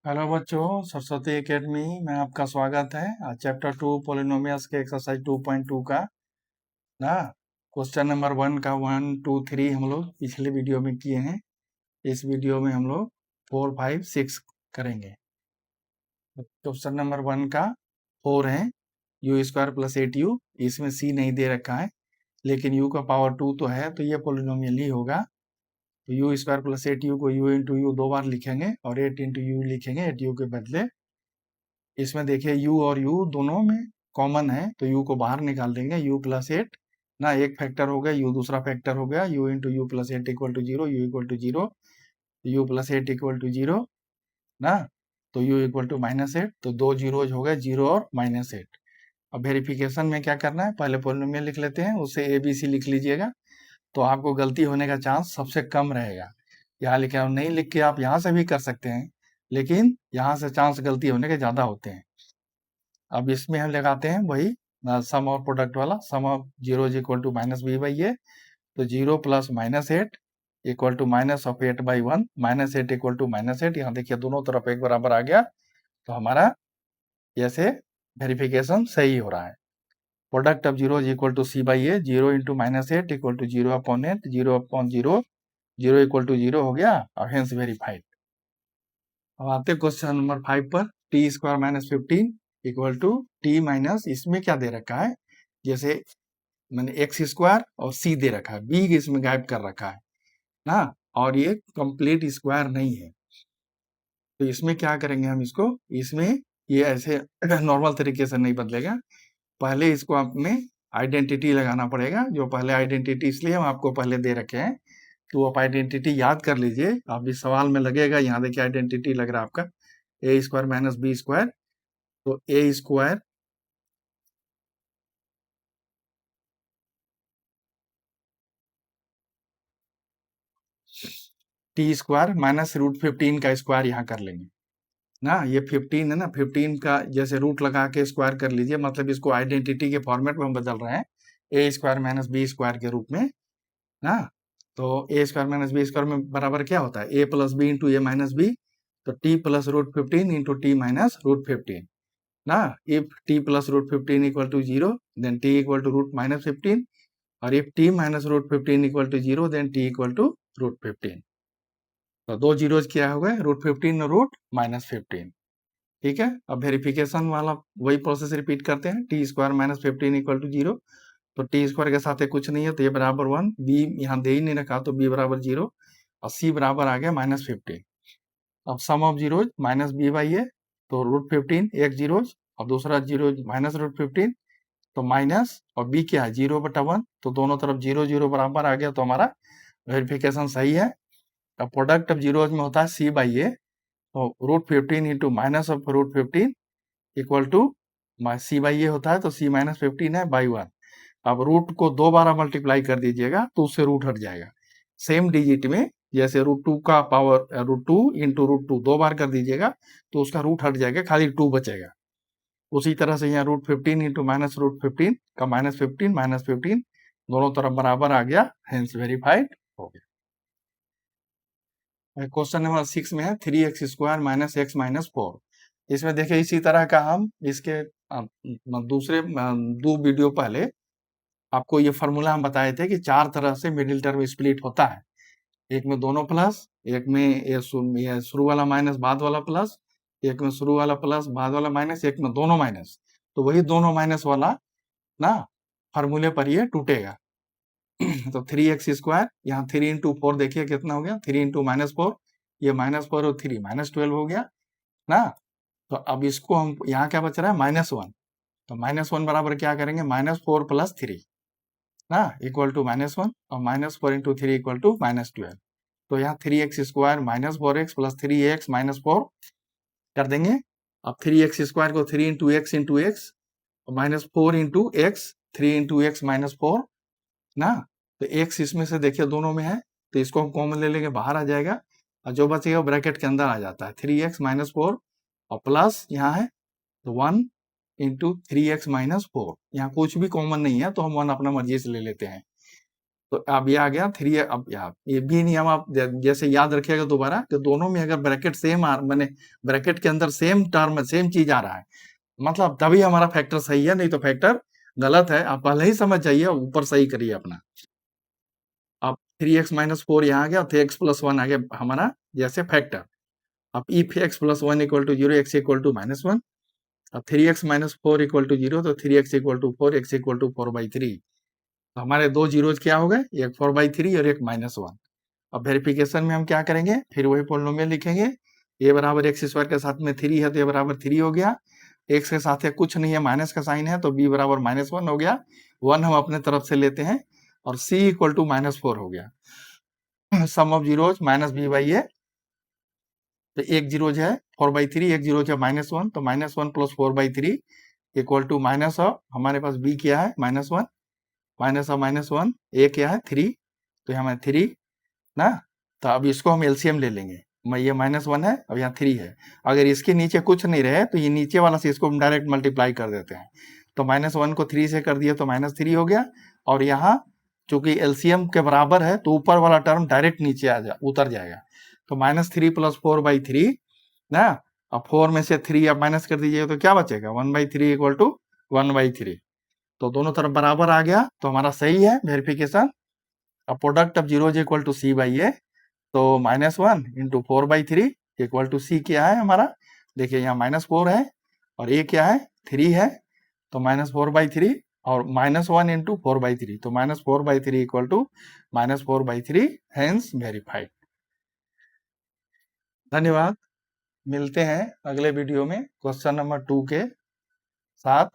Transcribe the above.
Hello बच्चों, Saraswati academy में आपका स्वागत है। आज चैप्टर 2 पोलिनोमियल्स के एक्सरसाइज 2.2 का ना क्वेश्चन नंबर 1 का 1 2 3 हम लोग पिछले वीडियो में किए हैं। इस वीडियो में हम लोग 4 5 6 करेंगे। क्वेश्चन नंबर 1 का 4 है यू स्क्वायर प्लस 8u। इसमें c नहीं दे रखा है, लेकिन u का पावर 2 तो है, तो ये पोलिनोमियल ही होगा। तो यू स्क्वायर प्लस 8u को u इंटू यू 2 बार लिखेंगे और 8 इंटू यू लिखेंगे 8u के बदले। इसमें देखिए u और u दोनों में कॉमन है, तो u को बाहर निकाल देंगे। u प्लस 8 ना, एक फैक्टर हो गया, u दूसरा फैक्टर हो गया। u into u plus 8 equal to 0, u equal to 0, u plus 8 equal to 0 ना, तो u इक्वल टू -8। तो दो जीरोज हो गए, 0 और -8। अब वेरिफिकेशन में क्या करना है, पहले पोलिनोमियल लिख लेते हैं, उससे ABC लिख लीजिएगा, तो आपको गलती होने का चांस सबसे कम रहेगा। यहाँ लिखे और नहीं लिख के आप यहाँ से भी कर सकते हैं, लेकिन यहाँ से चांस गलती होने के ज़्यादा होते हैं। अब इसमें हम लगाते हैं वही सम और प्रोडक्ट वाला। Sum of zero is equal to -b/a, तो 0 plus -8 equal to minus of 8/1, -8 equal to -8। यहाँ देखिए दोनों तरफ एक बराबर आ गया, तो हमारा ऐसे वेरिफिकेशन सही हो रहा है। Product of zero is equal to c/a, 0 into -8 equal to 0/8, 0/0, 0 equal to 0 हो गया और हेंस वेरीफाइड। अब आते क्वेश्चन नंबर 5 पर। T square minus 15 equal to T minus, इसमें क्या दे रखा है, जैसे मैंने एक्स स्क्वायर और सी दे रखा है, बी इसमें गायब कर रखा है ना, और ये कंप्लीट स्क्वायर नहीं है। तो इसमें क्या करेंगे हम, इसमें ये ऐसे नॉर्मल तरीके से नहीं बदलेगा। पहले इसको आपने आइडेंटिटी लगाना पड़ेगा, जो पहले आइडेंटिटी इसलिए हम आपको पहले दे रखे हैं, तो आप आइडेंटिटी याद कर लीजिए। आप इस सवाल में लगेगा, यहाँ देखिए आइडेंटिटी लग रहा है आपका ए स्क्वायर माइनस बी स्क्वायर। तो A square T square minus √15 का स्क्वायर यहाँ कर लेंगे ना। ये 15 है ना, 15 का जैसे रूट लगा के स्क्वायर कर लीजिए, मतलब इसको आइडेंटिटी के फॉर्मेट में हम बदल रहे हैं, A square minus B square के रूप में ना। तो A square minus B square में बराबर क्या होता है, A plus B into A minus B. तो T plus √15 into T minus √15 ना। If T plus √15 equal to 0, then T equal to √-15, और if T minus √15 equal to 0, then T equal to √15। तो दो जीरोज क्या हो गए, √15 और √-15। ठीक है। अब वेरिफिकेशन वाला वही प्रोसेस रिपीट करते हैं। T square minus 15 equal to 0, तो टी स्क्वायर के साथ कुछ नहीं है, तो ये बराबर 1, बी यहाँ दे ही नहीं रखा, तो बी बराबर 0 और सी बराबर आ गया -15। अब सम ऑफ जीरोज माइनस b/a, तो √15 एक जीरोज और दूसरा जीरो माइनस √15, तो माइनस और b क्या है 0/1, तो दोनों तरफ 0 0 बराबर आ गया, तो हमारा वेरिफिकेशन सही है। अब प्रोडक्ट ऑफ जीरोज में होता है c/a, तो √15 into minus of √15 equal to c/a होता है, तो c माइनस 15 है बाई 1। अब रूट को 2 बार मल्टीप्लाई कर दीजिएगा, तो उससे रूट हट जाएगा। सेम डिजिट में जैसे √2 का पावर √2 इंटू √2 2 बार कर दीजिएगा, तो उसका रूट हट जाएगा, खाली 2 बचेगा। उसी तरह से यहाँ √15 इंटू माइनस √15 का -15 दोनों तरफ बराबर आ गया, हेंस वेरीफाइड हो गया। क्वेश्चन नंबर 6 में है 3x square minus x minus 4। इसमें देखिए इसी तरह का हम इसके दूसरे 2 वीडियो पहले आपको ये फॉर्मूला हम बताए थे कि 4 तरह से मिडिल टर्म स्प्लिट होता है। एक में दोनों प्लस, एक में ये शुरू वाला माइनस बाद वाला प्लस, एक में शुरू वाला प्लस बाद वाला माइनस, एक में दोनों माइनस। तो वही दोनों माइनस वाला ना फॉर्मूले पर ये टूटेगा। तो 3x स्क्वायर, यहाँ 3 इंटू 4 देखिए कितना हो गया, 3 इंटू -4, ये -4 और 3 -12 हो गया ना। तो अब इसको हम यहाँ क्या बच रहा है -1, तो -1 बराबर क्या करेंगे, -4 प्लस 3 ना इक्वल टू -1, और -4 इंटू 3 इक्वल टू -12। तो यहाँ 3x square minus 4x plus 3x minus 4 कर देंगे। अब 3x स्क्वायर को 3 into x into x -4 into x, 3 into x minus 4 ना। तो x इसमें से देखिए दोनों में है, तो इसको हम कॉमन ले लेंगे, बाहर आ जाएगा, और जो बचेगा ब्रैकेट के अंदर आ जाता है 3x माइनस 4, और प्लस यहाँ है तो 1 इंटू 3x माइनस 4। यहाँ कुछ भी कॉमन नहीं है, तो हम 1 अपना मर्जी से ले लेते हैं। तो अब ये आ गया 3, अब ये भी नियम आप जैसे याद रखिएगा दोबारा कि दोनों में अगर ब्रैकेट सेम माने ब्रैकेट के अंदर सेम टर्म सेम चीज आ रहा है, मतलब तभी हमारा फैक्टर सही है, नहीं तो फैक्टर गलत है। आप पहले ही समझ जाइए, ऊपर सही करिए अपना। अब 3x माइनस 4 यहाँ आ गया, 3x प्लस 1 आ गया हमारा जैसे फैक्टर। अब if x plus 1 equal to 0, x equal to minus 1। अब 3x माइनस 4 इक्वल टू 0, तो 3x equal to 4, x equal to 4/3। तो हमारे दो जीरोज क्या हो गए, एक 4/3 और एक -1। अब वेरिफिकेशन में हम क्या करेंगे, फिर वही पोलिनोमियल लिखेंगे। a बराबर एक्स स्क्वायर के साथ में 3 है तो a बराबर 3 हो गया। x के साथ है कुछ नहीं है, माइनस का साइन है, तो b बराबर -1 हो गया। 1 हम अपने तरफ से लेते हैं और c इक्वल टू -4 हो गया। Sum of zeros minus b by A, तो एक जीरोज है 4/3, एक जीरोज है -1, तो -1 plus 4/3 equal to minus of, हमारे पास b क्या है -1, माइनस ऑफ -1, a क्या है 3, तो यहाँ 3 ना। तो अब इसको हम एलसीएम ले लेंगे, ये -1 है, अब यहाँ 3 है। अगर इसके नीचे कुछ नहीं रहे तो ये नीचे वाला से इसको हम डायरेक्ट मल्टीप्लाई कर देते हैं। तो -1 को 3 से कर दिया तो -3 हो गया। और यहाँ चूंकि एलसीएम के बराबर है तो ऊपर वाला टर्म डायरेक्ट नीचे उतर जाएगा। तो -3 प्लस 4/3 ना। अब 4 में से 3 आप माइनस कर दीजिएगा तो क्या बचेगा, 1/3 इक्वल टू 1/3। तो दोनों तरफ बराबर आ गया, तो हमारा सही है वेरिफिकेशन। अब product of zero equal to C by A, तो -1 इंटू 4/3 इक्वल टू सी क्या है हमारा, देखिए यहाँ -4 है और ए क्या है 3 है, तो -4/3 और -1 इंटू 4/3, तो -4/3 इक्वल टू -4/3, हेंस वेरीफाइड। धन्यवाद, मिलते हैं अगले वीडियो में क्वेश्चन नंबर 2 के साथ।